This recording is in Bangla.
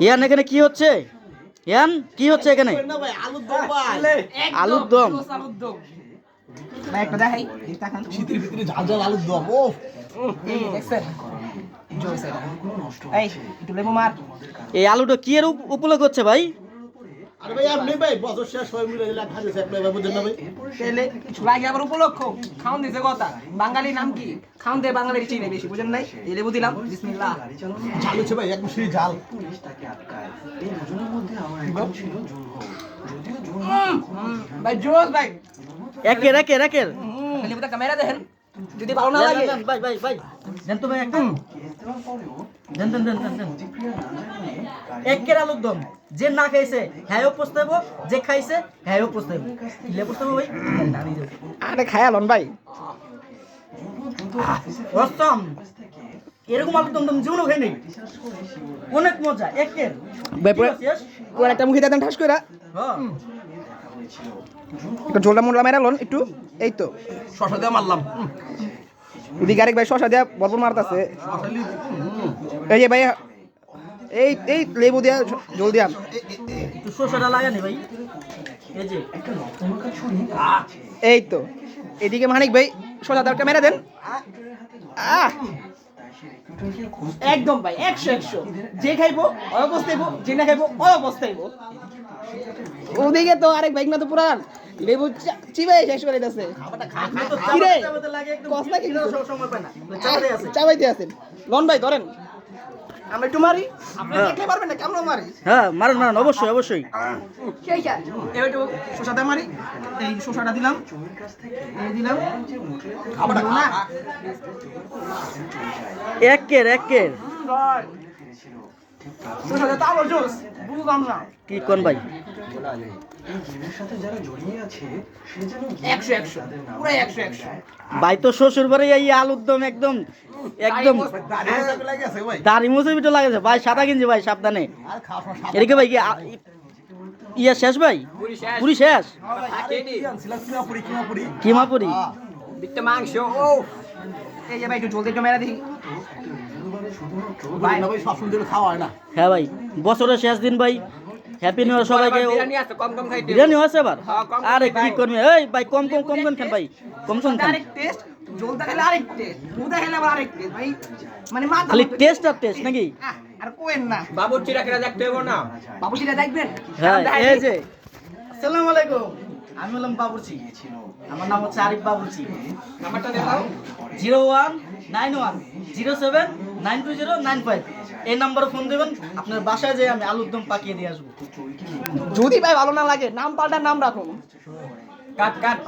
ইয়ান এখানে কি হচ্ছে? ইয়ান কি হচ্ছে এখানে? আলুর দম। ভাই একটা দেখাই, দেখান। শীতের ভিতরে ঝাল ঝাল আলুর দম। ও এই দেখছেন? জোস এটা। এই একটু লেবু মার। এই আলুটা কি এর উপলক্ষ হচ্ছে ভাই? আরে ভাই আপনি ভাই বছর শেষ হয়ে মিলে দিলে খাইছে আপনি ভাই বুঝেন না ভাই? তেলে লাগে আবার উপলক্ষ। খাওন দিছে কথা। বাঙালির নাম কি? খাওন দে বাঙালির চিনে বেশি, বুঝেন নাই? এই লেবু দিলাম, বিসমিল্লাহ। ঝাল হচ্ছে ভাই একদম সেই ঝাল। ভাই জোস ভাই। একের একের একের। লেবুটা ক্যামেরা দেখেন। যদি ভালো না লাগে ভাই ভাই ভাই দেন তো ভাই একটা দেন দেন দেন দেন দেন। একের আলুর দম যে না খাইছে হ্যাঁও পস্তাইবো, যে খাইছে হ্যাঁও পস্তাইবো। কিলে পস্তাইবো ভাই? দাঁড়িয়ে যাও। আরে খায়ালন ভাই। রস্তম এরকম আলুর দম জীবনও খাই নাই। অনেক মজা একের। ভাই পুরো একটা মুখে দেন ঠাস কইরা। হ্যাঁ একটু ঝোলটা মোলা মেরালন একটু। এই তো শশা দিয়ে মারলাম। ওদিকে আরেক ভাই শশা দিয়া ভরপুর মারতাছে। এই যে ভাই এই এই লেবু দিয়া জল দিয়া একটু শসাটা লাগানি ভাই। এই যে এই তো এদিকে মানিক ভাই শশা দাও ক্যামেরা দেন। একদম ভাই 100 যে খাইবো ওই বস্তাইবো, যে না খাইবো ওই বস্তাইবো। ওদিকে তো আরেক ভাই না তো পুরান লেবু চিবাই শেষ করে দিতেছে। কি রে কসনা কি সময় পায় না। চাবাইতে আছেন লন ভাই ধরেন আমরা একটু মারি। আপনি দেখতে পারবেন না কেমন মারি? হ্যাঁ মারুন মারুন অবশ্যই অবশ্যই। সেইটা এবার একটু শসাটা মারি। এই শসাটা দিলাম, এই দিলাম খাবারটা না একের একের। শসাটা তো আবার জোস বুঝলাম না কি কোন ভাই? 100 পুরো 100 ভাই তো শ্বশুর বাড়ি এই আলুর দম একদম একদম দাড়ি মুছে পিঠে লাগেছে ভাই। সাদা কিনছি ভাই সাবধানে। এদিকে ভাই কি ইয়া শেষ ভাই? পুরি শেষ? কিমাপুরি দিকটা মাংস। ও এই যে ভাই একটু জলদি একটু মেরা দিই ভাই না ভাই সব সুন্দর খাওয়া হয় না। হ্যাঁ ভাই বছরের শেষ দিন ভাই। হ্যাপি নিউ ইয়ার সবাইকে। বিরিয়ানি আছে কম কম খাইতে। বিরিয়ানি আছে আবার? আরে কি করবি এই ভাই কম কম কম কম খান ভাই, কম কম খান। আরেক টেস্ট জলটা খেলে আরেক টেস্ট, মুদা খেলে আবার আরেক টেস্ট ভাই। মানে মাথা খালি টেস্ট আর টেস্ট নাকি? আর কোয়েন না বাবুর্চিরা কেনা দেখতে হবে না। বাবুজিরা দেখবেন। হ্যাঁ এই যে আসসালামু আলাইকুম, আমি হলাম বাবুর্চি। আমার নাম হচ্ছে আরিফ বাবুর্চি। নাম্বারটা দেখাও। 0191079209 এই নম্বরে ফোন দেবেন। আপনার বাসায় যেয়ে আমি আলুর দম পাকিয়ে দিয়ে আসবো। যদি ভাই ভালো না লাগে নাম পাল্টা নাম রাখুন। কাট কাট।